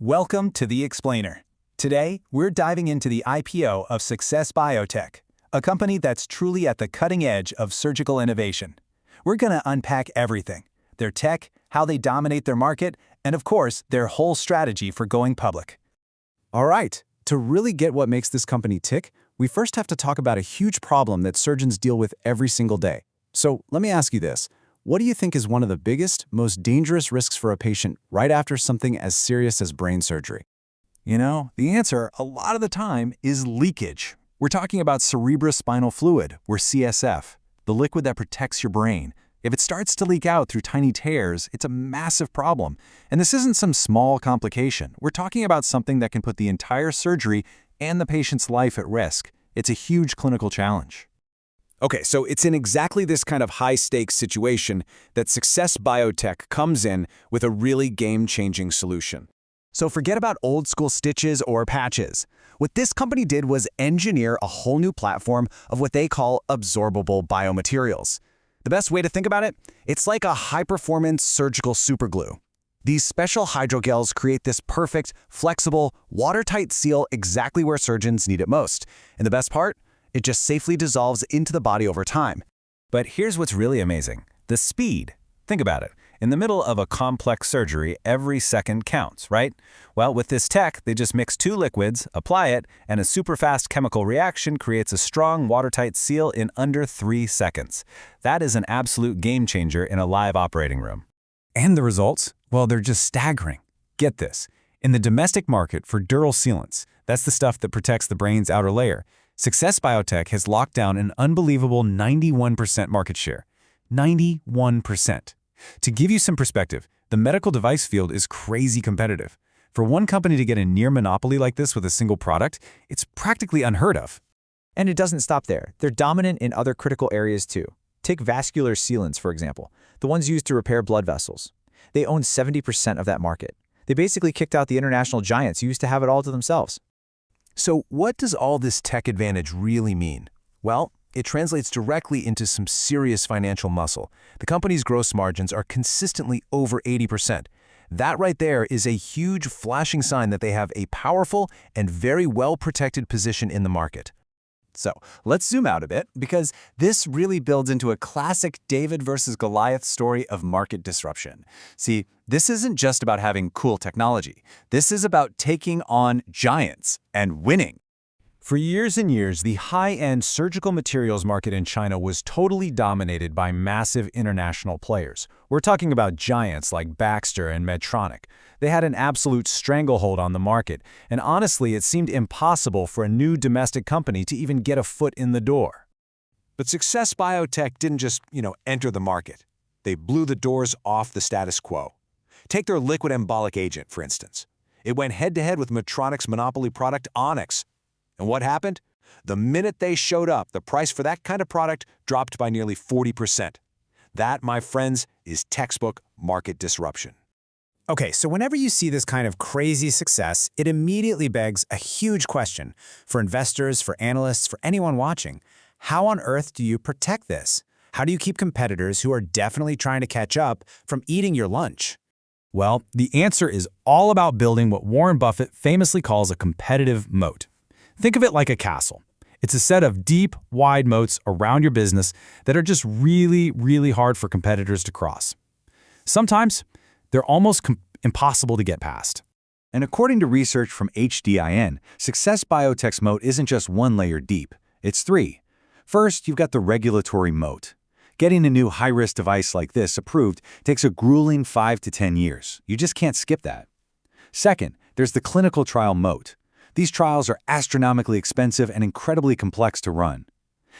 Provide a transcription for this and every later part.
Welcome to The Explainer. Today, we're diving into the IPO of Success Biotech, a company that's truly at the cutting edge of surgical innovation. We're going to unpack everything: their tech, how they dominate their market, and of course, their whole strategy for going public. All right, to really get what makes this company tick, we first have to talk about a huge problem that surgeons deal with every single day. So let me ask you this. What do you think is one of the biggest, most dangerous risks for a patient right after something as serious as brain surgery? The answer, a lot of the time, is leakage. We're talking about cerebrospinal fluid, or CSF, the liquid that protects your brain. If it starts to leak out through tiny tears, it's a massive problem. And this isn't some small complication. We're talking about something that can put the entire surgery and the patient's life at risk. It's a huge clinical challenge. Okay, so it's in exactly this kind of high-stakes situation that Success Biotech comes in with a really game-changing solution. So forget about old-school stitches or patches. What this company did was engineer a whole new platform of what they call absorbable biomaterials. The best way to think about it? It's like a high-performance surgical superglue. These special hydrogels create this perfect, flexible, watertight seal exactly where surgeons need it most. And the best part? It just safely dissolves into the body over time. But here's what's really amazing: the speed. Think about it. In the middle of a complex surgery, every second counts, right? Well, with this tech, they just mix two liquids, apply it, and a super-fast chemical reaction creates a strong, watertight seal in under 3 seconds. That is an absolute game-changer in a live operating room. And the results? Well, they're just staggering. Get this. In the domestic market for dural sealants, that's the stuff that protects the brain's outer layer, Success Biotech has locked down an unbelievable 91% market share. 91%. To give you some perspective, the medical device field is crazy competitive. For one company to get a near monopoly like this with a single product, it's practically unheard of. And it doesn't stop there. They're dominant in other critical areas too. Take vascular sealants, for example, the ones used to repair blood vessels. They own 70% of that market. They basically kicked out the international giants who used to have it all to themselves. So what does all this tech advantage really mean? Well, it translates directly into some serious financial muscle. The company's gross margins are consistently over 80%. That right there is a huge flashing sign that they have a powerful and very well-protected position in the market. So let's zoom out a bit, because this really builds into a classic David versus Goliath story of market disruption. See, this isn't just about having cool technology. This is about taking on giants and winning. For years and years, the high-end surgical materials market in China was totally dominated by massive international players. We're talking about giants like Baxter and Medtronic. They had an absolute stranglehold on the market, and honestly, it seemed impossible for a new domestic company to even get a foot in the door. But Success Biotech didn't just, enter the market. They blew the doors off the status quo. Take their liquid embolic agent, for instance. It went head-to-head with Medtronic's monopoly product, Onyx. And what happened? The minute they showed up, the price for that kind of product dropped by nearly 40%. That, my friends, is textbook market disruption. Okay, so whenever you see this kind of crazy success, it immediately begs a huge question for investors, for analysts, for anyone watching. How on earth do you protect this? How do you keep competitors who are definitely trying to catch up from eating your lunch? Well, the answer is all about building what Warren Buffett famously calls a competitive moat. Think of it like a castle. It's a set of deep, wide moats around your business that are just really, really hard for competitors to cross. Sometimes, they're almost impossible to get past. And according to research from HDIN, Success Biotech's moat isn't just one layer deep, it's 3. First, you've got the regulatory moat. Getting a new high-risk device like this approved takes a grueling 5 to 10 years. You just can't skip that. Second, there's the clinical trial moat. These trials are astronomically expensive and incredibly complex to run.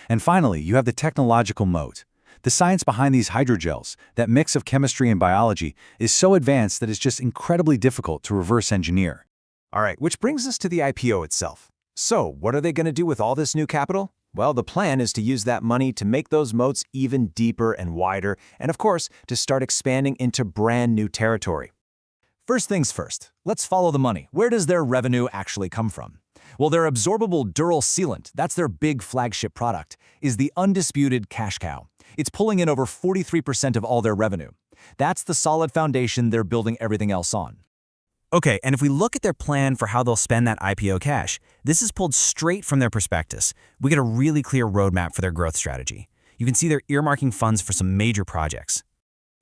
And finally, you have the technological moat. The science behind these hydrogels, that mix of chemistry and biology, is so advanced that it's just incredibly difficult to reverse engineer. All right, which brings us to the IPO itself. So, what are they going to do with all this new capital? Well, the plan is to use that money to make those moats even deeper and wider, and of course, to start expanding into brand new territory. First things first, let's follow the money. Where does their revenue actually come from? Well, their absorbable dural sealant, that's their big flagship product, is the undisputed cash cow. It's pulling in over 43% of all their revenue. That's the solid foundation they're building everything else on. Okay, and if we look at their plan for how they'll spend that IPO cash, this is pulled straight from their prospectus. We get a really clear roadmap for their growth strategy. You can see they're earmarking funds for some major projects.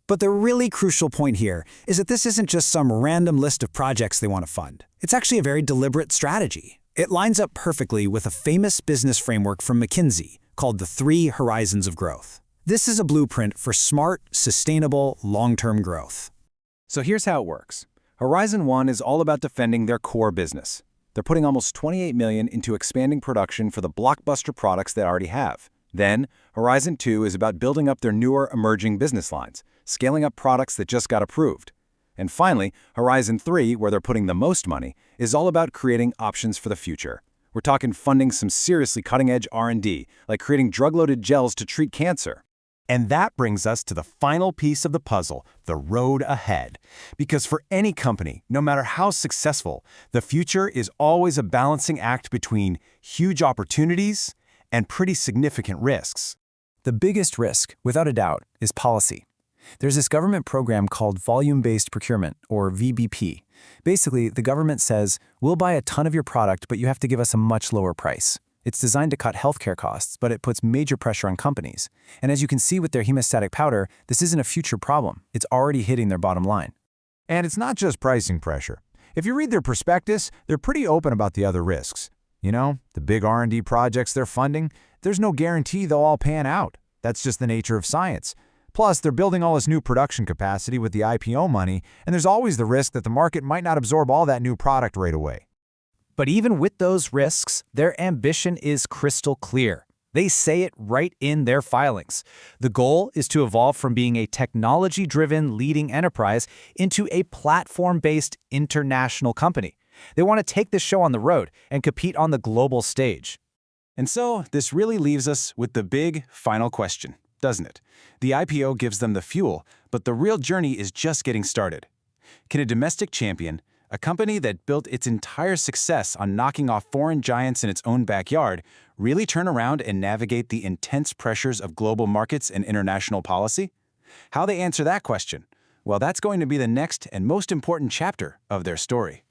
But the really crucial point here is that this isn't just some random list of projects they want to fund. It's actually a very deliberate strategy. It lines up perfectly with a famous business framework from McKinsey called the 3 Horizons of Growth. This is a blueprint for smart, sustainable, long-term growth. So here's how it works. Horizon 1 is all about defending their core business. They're putting almost $28 million into expanding production for the blockbuster products they already have. Then, Horizon 2 is about building up their newer emerging business lines, scaling up products that just got approved. And finally, Horizon 3, where they're putting the most money, is all about creating options for the future. We're talking funding some seriously cutting-edge R&D, like creating drug-loaded gels to treat cancer. And that brings us to the final piece of the puzzle, the road ahead. Because for any company, no matter how successful, the future is always a balancing act between huge opportunities and pretty significant risks. The biggest risk, without a doubt, is policy. There's this government program called Volume-Based Procurement, or VBP. Basically, the government says, we'll buy a ton of your product, but you have to give us a much lower price. It's designed to cut healthcare costs, but it puts major pressure on companies. And as you can see with their hemostatic powder, this isn't a future problem. It's already hitting their bottom line. And it's not just pricing pressure. If you read their prospectus, they're pretty open about the other risks. You know, the big R&D projects they're funding, there's no guarantee they'll all pan out. That's just the nature of science. Plus, they're building all this new production capacity with the IPO money, and there's always the risk that the market might not absorb all that new product right away. But even with those risks, their ambition is crystal clear. They say it right in their filings. The goal is to evolve from being a technology-driven leading enterprise into a platform-based international company. They want to take the show on the road and compete on the global stage. And so, this really leaves us with the big, final question, doesn't it? The IPO gives them the fuel, but the real journey is just getting started. Can a domestic champion, a company that built its entire success on knocking off foreign giants in its own backyard, really turn around and navigate the intense pressures of global markets and international policy? How they answer that question? Well, that's going to be the next and most important chapter of their story.